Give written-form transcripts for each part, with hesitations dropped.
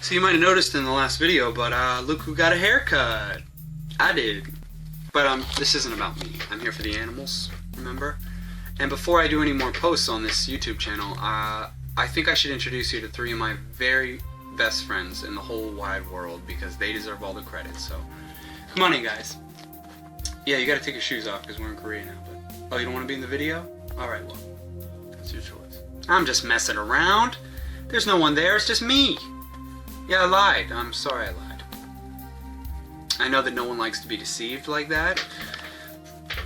So you might have noticed in the last video, but look who got a haircut. I did. But this isn't about me. I'm here for the animals, remember? And before I do any more posts on this YouTube channel, I think I should introduce you to three of my very best friends in the whole wide world, because they deserve all the credit. So come on in, guys. Yeah, you gotta take your shoes off because we're in Korea now. But oh, you don't want to be in the video? Alright, well, that's your choice. I'm just messing around. There's no one there, it's just me. Yeah, I lied. I'm sorry I lied. I know that no one likes to be deceived like that,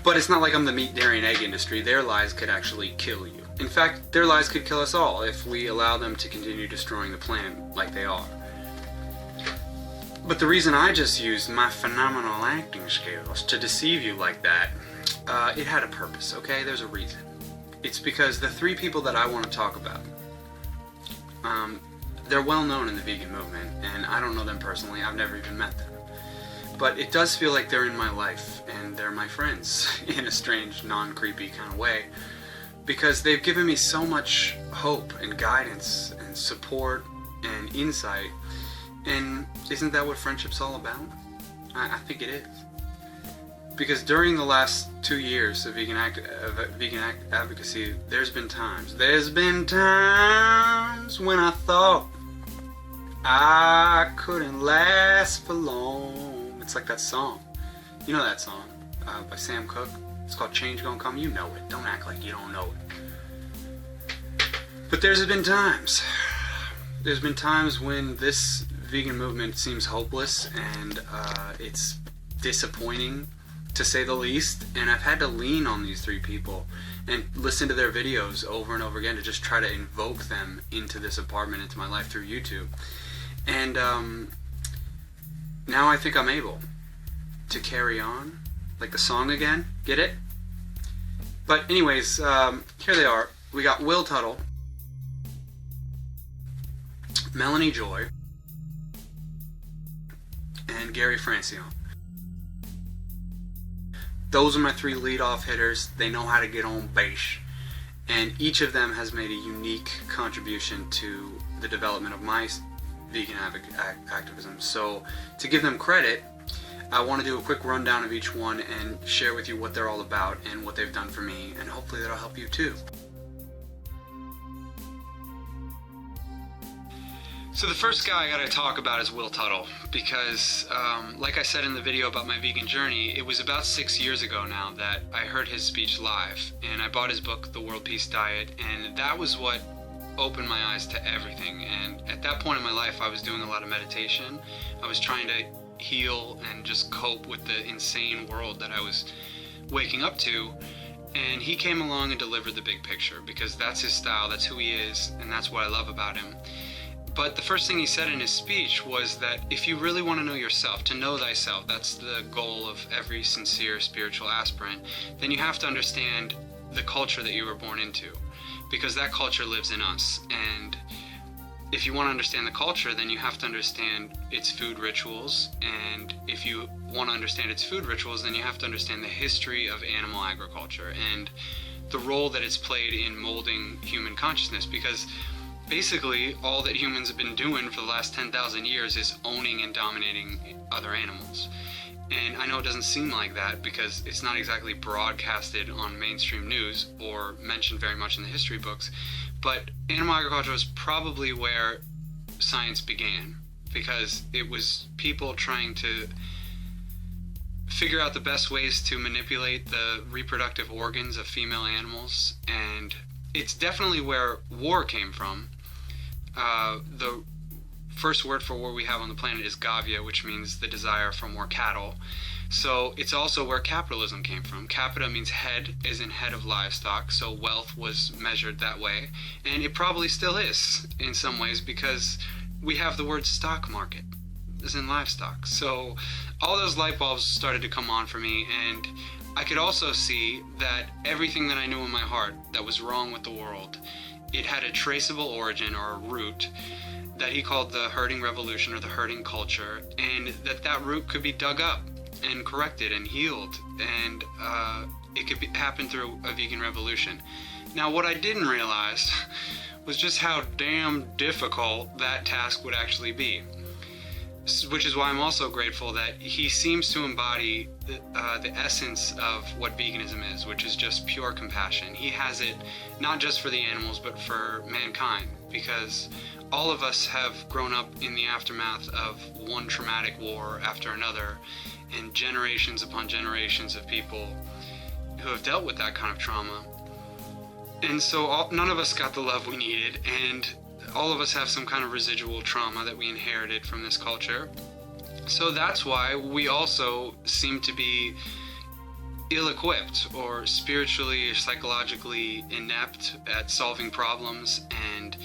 but it's not like I'm the meat, dairy, and egg industry. Their lies could actually kill you. In fact, their lies could kill us all if we allow them to continue destroying the planet like they are. But the reason I just used my phenomenal acting skills to deceive you like that, it had a purpose, okay? There's a reason. It's because the three people that I want to talk about, they're well known in the vegan movement, and I don't know them personally. I've never even met them. But it does feel like they're in my life, and they're my friends in a strange, non-creepy kind of way, because they've given me so much hope and guidance and support and insight. And isn't that what friendship's all about? I think it is. Because during the last 2 years of vegan advocacy, there's been times when I thought I couldn't last for long. It's like that song. You know that song by Sam Cooke? It's called Change Gonna Come. You know it. Don't act like you don't know it. But there's been times. There's been times when this vegan movement seems hopeless, and it's disappointing, to say the least. And I've had to lean on these three people and listen to their videos over and over again to just try to invoke them into this apartment, into my life through YouTube. And now I think I'm able to carry on, like the song again. Get it? But anyways, here they are. We got Will Tuttle, Melanie Joy, and Gary Francione. Those are my three lead-off hitters. They know how to get on base. And each of them has made a unique contribution to the development of my vegan activism. So to give them credit, I want to do a quick rundown of each one and share with you what they're all about and what they've done for me, and hopefully that'll help you too. So the first guy I gotta talk about is Will Tuttle, because like I said in the video about my vegan journey, it was about 6 years ago now that I heard his speech live, and I bought his book, The World Peace Diet, and that was what opened my eyes to everything. And at that point in my life, I was doing a lot of meditation. I was trying to heal and just cope with the insane world that I was waking up to, and he came along and delivered the big picture, because that's his style, that's who he is, and that's what I love about him. But the first thing he said in his speech was that if you really want to know yourself, to know thyself, that's the goal of every sincere spiritual aspirant, then you have to understand the culture that you were born into, because that culture lives in us. And if you want to understand the culture, then you have to understand its food rituals. And if you want to understand its food rituals, then you have to understand the history of animal agriculture and the role that it's played in molding human consciousness, because basically all that humans have been doing for the last 10,000 years is owning and dominating other animals. And I know it doesn't seem like that because it's not exactly broadcasted on mainstream news or mentioned very much in the history books, but animal agriculture was probably where science began, because it was people trying to figure out the best ways to manipulate the reproductive organs of female animals. And it's definitely where war came from. The first word for war we have on the planet is gavia, which means the desire for more cattle. So it's also where capitalism came from. Capita means head, as in head of livestock, so wealth was measured that way. And it probably still is in some ways, because we have the word stock market, as in livestock. So all those light bulbs started to come on for me, and I could also see that everything that I knew in my heart that was wrong with the world, it had a traceable origin or a root that he called the herding revolution or the herding culture, and that root could be dug up and corrected and healed, and it could happen through a vegan revolution. Now, what I didn't realize was just how damn difficult that task would actually be. Which is why I'm also grateful that he seems to embody the essence of what veganism is, which is just pure compassion. He has it not just for the animals, but for mankind, because all of us have grown up in the aftermath of one traumatic war after another, and generations upon generations of people who have dealt with that kind of trauma. And so none of us got the love we needed, and all of us have some kind of residual trauma that we inherited from this culture. So that's why we also seem to be ill-equipped or spiritually or psychologically inept at solving problems, and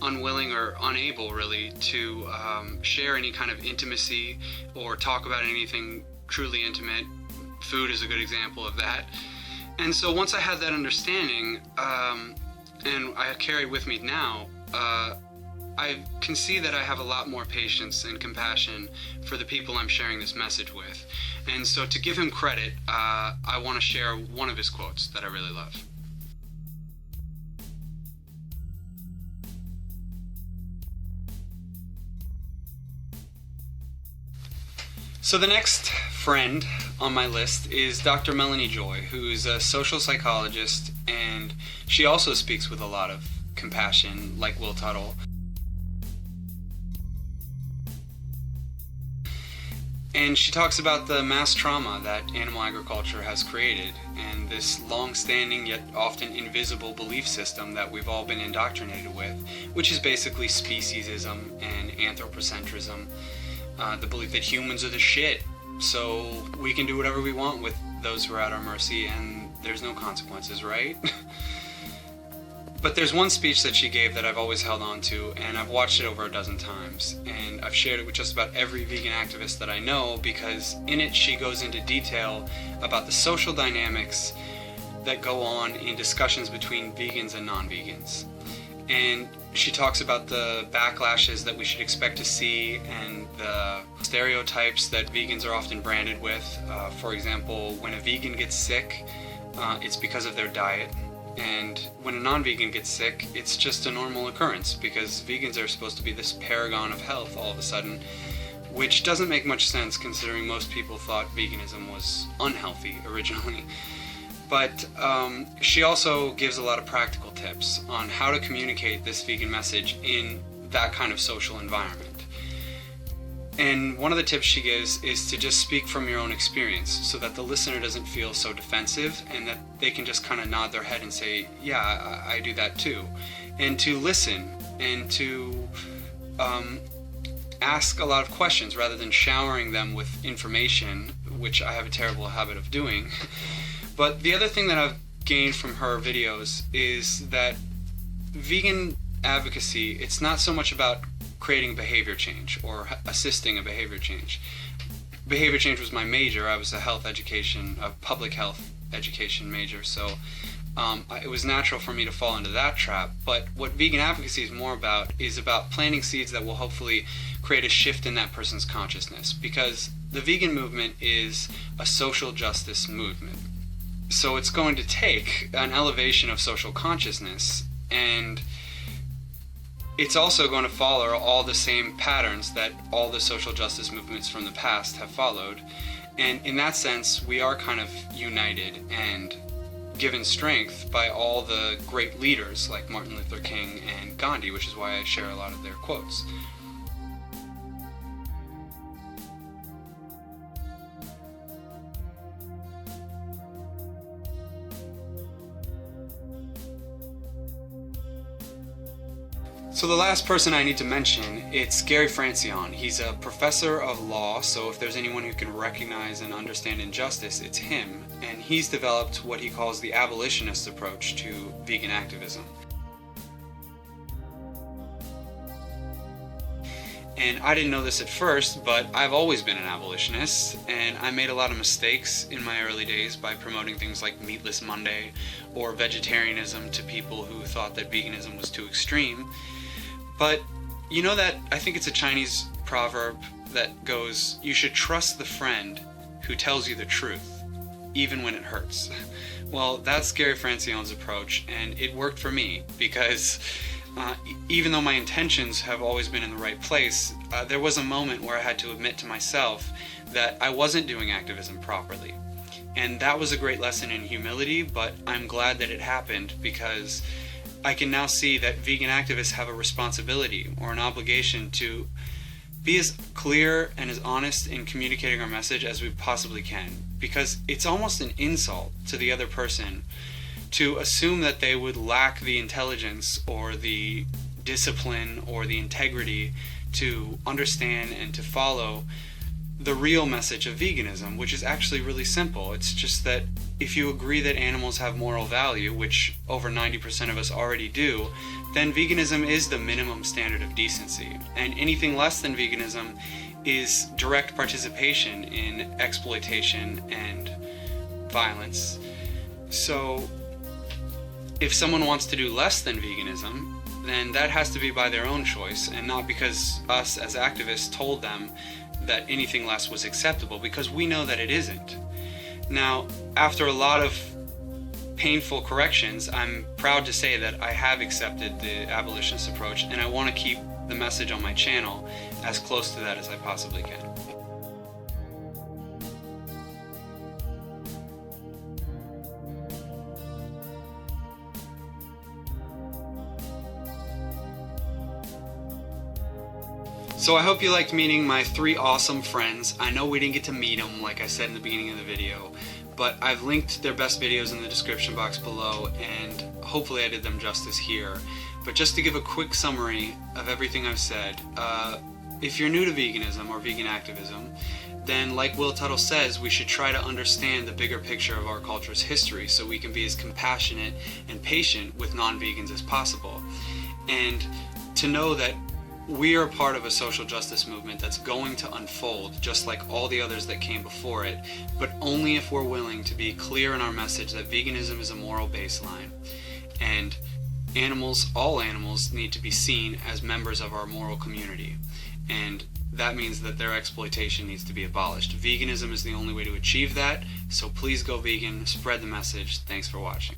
unwilling or unable really to share any kind of intimacy or talk about anything truly intimate. Food is a good example of that. And so once I had that understanding, and I carry with me now, I can see that I have a lot more patience and compassion for the people I'm sharing this message with. And so to give him credit, I want to share one of his quotes that I really love. So the next friend on my list is Dr. Melanie Joy, who's a social psychologist, and she also speaks with a lot of compassion, like Will Tuttle. And she talks about the mass trauma that animal agriculture has created, and this long-standing yet often invisible belief system that we've all been indoctrinated with, which is basically speciesism and anthropocentrism. The belief that humans are the shit, so we can do whatever we want with those who are at our mercy, and there's no consequences, right? But there's one speech that she gave that I've always held on to, and I've watched it over a dozen times, and I've shared it with just about every vegan activist that I know, because in it she goes into detail about the social dynamics that go on in discussions between vegans and non-vegans. And she talks about the backlashes that we should expect to see and the stereotypes that vegans are often branded with. For example, when a vegan gets sick, it's because of their diet. And when a non-vegan gets sick, it's just a normal occurrence, because vegans are supposed to be this paragon of health all of a sudden, which doesn't make much sense considering most people thought veganism was unhealthy originally. But she also gives a lot of practical tips on how to communicate this vegan message in that kind of social environment. And one of the tips she gives is to just speak from your own experience, so that the listener doesn't feel so defensive, and that they can just kind of nod their head and say, yeah, I do that too. And to listen and to ask a lot of questions rather than showering them with information, which I have a terrible habit of doing. But the other thing that I've gained from her videos is that vegan advocacy, it's not so much about creating behavior change or assisting a behavior change. Behavior change was my major. I was a public health education major, so it was natural for me to fall into that trap. But what vegan advocacy is more about is about planting seeds that will hopefully create a shift in that person's consciousness, because the vegan movement is a social justice movement. So it's going to take an elevation of social consciousness, and it's also going to follow all the same patterns that all the social justice movements from the past have followed. And in that sense, we are kind of united and given strength by all the great leaders like Martin Luther King and Gandhi, which is why I share a lot of their quotes. So the last person I need to mention, it's Gary Francione. He's a professor of law, so if there's anyone who can recognize and understand injustice, it's him. And he's developed what he calls the abolitionist approach to vegan activism. And I didn't know this at first, but I've always been an abolitionist, and I made a lot of mistakes in my early days by promoting things like Meatless Monday or vegetarianism to people who thought that veganism was too extreme. But you know that, I think it's a Chinese proverb that goes, you should trust the friend who tells you the truth, even when it hurts. Well, that's Gary Francione's approach, and it worked for me, because even though my intentions have always been in the right place, there was a moment where I had to admit to myself that I wasn't doing activism properly. And that was a great lesson in humility, but I'm glad that it happened, because I can now see that vegan activists have a responsibility or an obligation to be as clear and as honest in communicating our message as we possibly can, because it's almost an insult to the other person to assume that they would lack the intelligence or the discipline or the integrity to understand and to follow the real message of veganism, which is actually really simple. It's just that if you agree that animals have moral value, which over 90% of us already do, then veganism is the minimum standard of decency. And anything less than veganism is direct participation in exploitation and violence. So if someone wants to do less than veganism, then that has to be by their own choice, and not because us as activists told them that anything less was acceptable, because we know that it isn't. Now, after a lot of painful corrections, I'm proud to say that I have accepted the abolitionist approach, and I want to keep the message on my channel as close to that as I possibly can. So I hope you liked meeting my 3 awesome friends. I know we didn't get to meet them like I said in the beginning of the video, but I've linked their best videos in the description box below, and hopefully I did them justice here. But just to give a quick summary of everything I've said, if you're new to veganism or vegan activism, then like Will Tuttle says, we should try to understand the bigger picture of our culture's history so we can be as compassionate and patient with non-vegans as possible. And to know that we are part of a social justice movement that's going to unfold just like all the others that came before it, but only if we're willing to be clear in our message that veganism is a moral baseline, and animals, all animals, need to be seen as members of our moral community, and that means that their exploitation needs to be abolished. Veganism is the only way to achieve that, so please go vegan, spread the message. Thanks for watching.